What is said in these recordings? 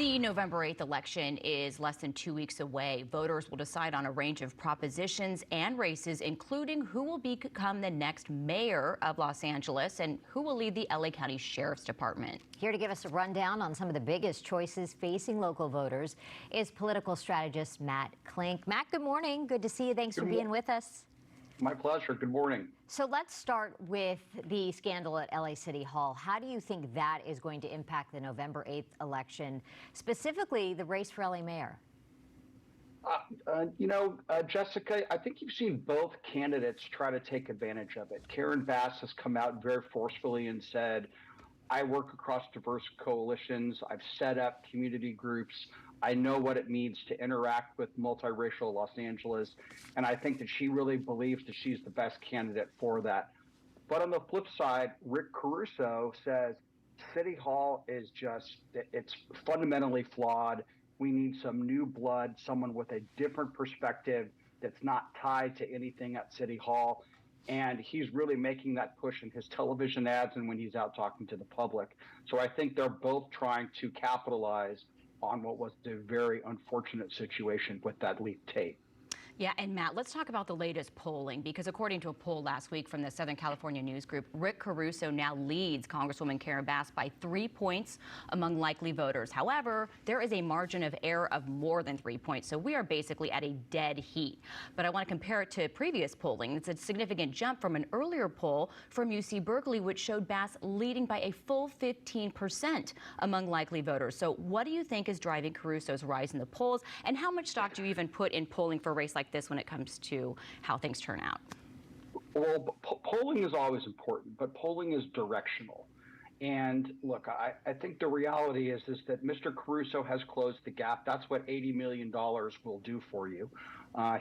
The November 8th election is less than 2 weeks away. Voters will decide on a range of propositions and races, including who will become the next mayor of Los Angeles and who will lead the LA County Sheriff's Department. Here to give us a rundown on some of the biggest choices facing local voters is political strategist Matt Klink. Matt, good morning. Good to see you. Thanks for being with us. My pleasure. Good morning. So let's start with the scandal at LA City Hall. How do you think that is going to impact the November 8th election, specifically the race for LA mayor? Jessica, I think you've seen both candidates try to take advantage of it. Karen Bass has come out very forcefully and said, I work across diverse coalitions. I've set up community groups. I know what it means to interact with multiracial Los Angeles, and I think that she really believes that she's the best candidate for that. But on the flip side, Rick Caruso says City Hall is it's fundamentally flawed. We need some new blood, someone with a different perspective that's not tied to anything at City Hall. And he's really making that push in his television ads and when he's out talking to the public. So I think they're both trying to capitalize on what was a very unfortunate situation with that leaked tape. Yeah, and Matt, let's talk about the latest polling, because according to a poll last week from the Southern California News Group, Rick Caruso now leads Congresswoman Karen Bass by 3 points among likely voters. However, there is a margin of error of more than 3 points, so we are basically at a dead heat. But I want to compare it to previous polling. It's a significant jump from an earlier poll from UC Berkeley, which showed Bass leading by a full 15% among likely voters. So what do you think is driving Caruso's rise in the polls, and how much stock do you even put in polling for a race like this when it comes to how things turn out? Well, polling is always important, but polling is directional. And look, I think the reality is that Mr. Caruso has closed the gap. That's what $80 million will do for you.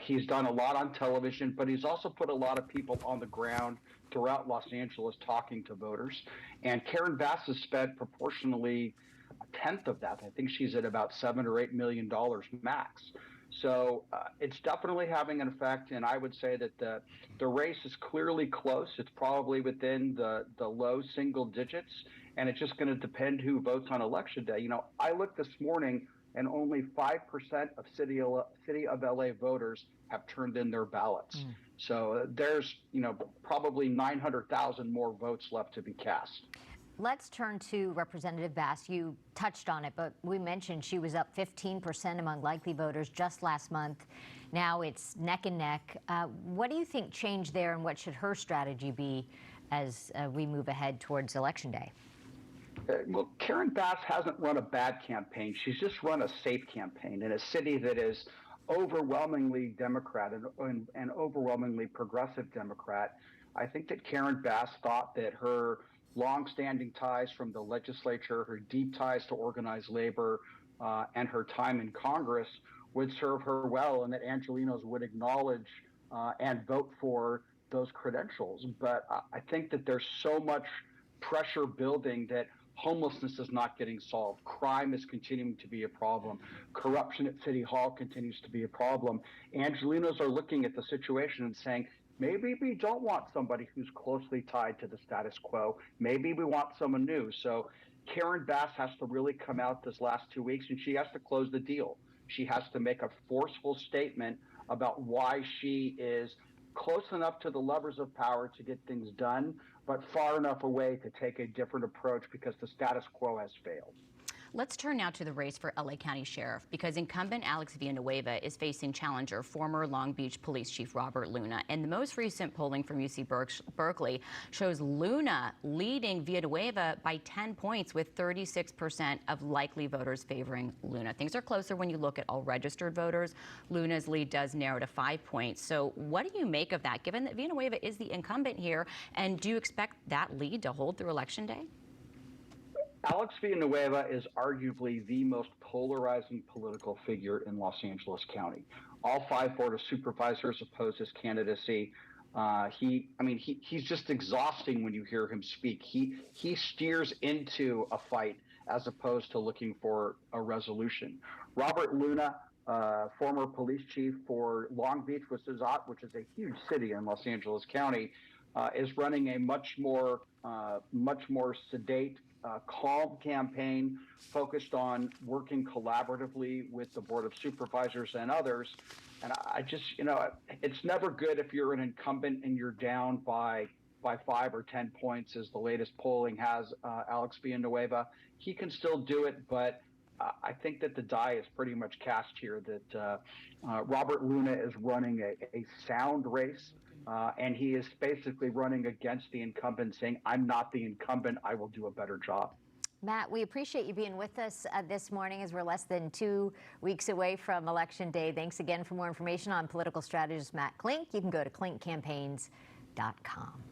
He's done a lot on television, but he's also put a lot of people on the ground throughout Los Angeles talking to voters. And Karen Bass has spent proportionally a tenth of that. I think she's at about $7 or $8 million max. So it's definitely having an effect, and I would say that the race is clearly close. It's probably within the low single digits, and it's just going to depend who votes on Election Day. You know, I looked this morning, and only 5% of City of LA voters have turned in their ballots. So there's, probably 900,000 more votes left to be cast. Let's turn to Representative Bass. You touched on it, but we mentioned she was up 15% among likely voters just last month. Now it's neck and neck. What do you think changed there, and what should her strategy be as we move ahead towards Election Day? Well, Karen Bass hasn't run a bad campaign. She's just run a safe campaign in a city that is overwhelmingly Democrat and overwhelmingly progressive Democrat. I think that Karen Bass thought that her long-standing ties from the legislature, her deep ties to organized labor, and her time in Congress would serve her well, and that Angelenos would acknowledge and vote for those credentials. But I think that there's so much pressure building that homelessness is not getting solved. Crime is continuing to be a problem. Corruption at City Hall continues to be a problem. Angelenos are looking at the situation and saying, maybe we don't want somebody who's closely tied to the status quo. Maybe we want someone new. So Karen Bass has to really come out this last 2 weeks, and she has to close the deal. She has to make a forceful statement about why she is close enough to the levers of power to get things done, but far enough away to take a different approach because the status quo has failed. Let's turn now to the race for LA County Sheriff, because incumbent Alex Villanueva is facing challenger former Long Beach Police Chief Robert Luna. And the most recent polling from UC Berkeley shows Luna leading Villanueva by 10 points, with 36% of likely voters favoring Luna. Things are closer when you look at all registered voters. Luna's lead does narrow to 5 points. So what do you make of that, given that Villanueva is the incumbent here? And do you expect that lead to hold through Election Day? Alex Villanueva is arguably the most polarizing political figure in Los Angeles County. All 5 Board of Supervisors oppose his candidacy. He's just exhausting when you hear him speak. He steers into a fight as opposed to looking for a resolution. Robert Luna, former police chief for Long Beach, which is a huge city in Los Angeles County, is running a much more sedate, calm campaign focused on working collaboratively with the Board of Supervisors and others. And I just, it's never good if you're an incumbent and you're down by 5 or 10 points, as the latest polling has Alex Villanueva. He can still do it, but I think that the die is pretty much cast here, that Robert Luna is running a sound race, and he is basically running against the incumbent, saying, I'm not the incumbent, I will do a better job. Matt, we appreciate you being with us this morning as we're less than 2 weeks away from Election Day. Thanks again. For more information on political strategist Matt Klink, you can go to klinkcampaigns.com.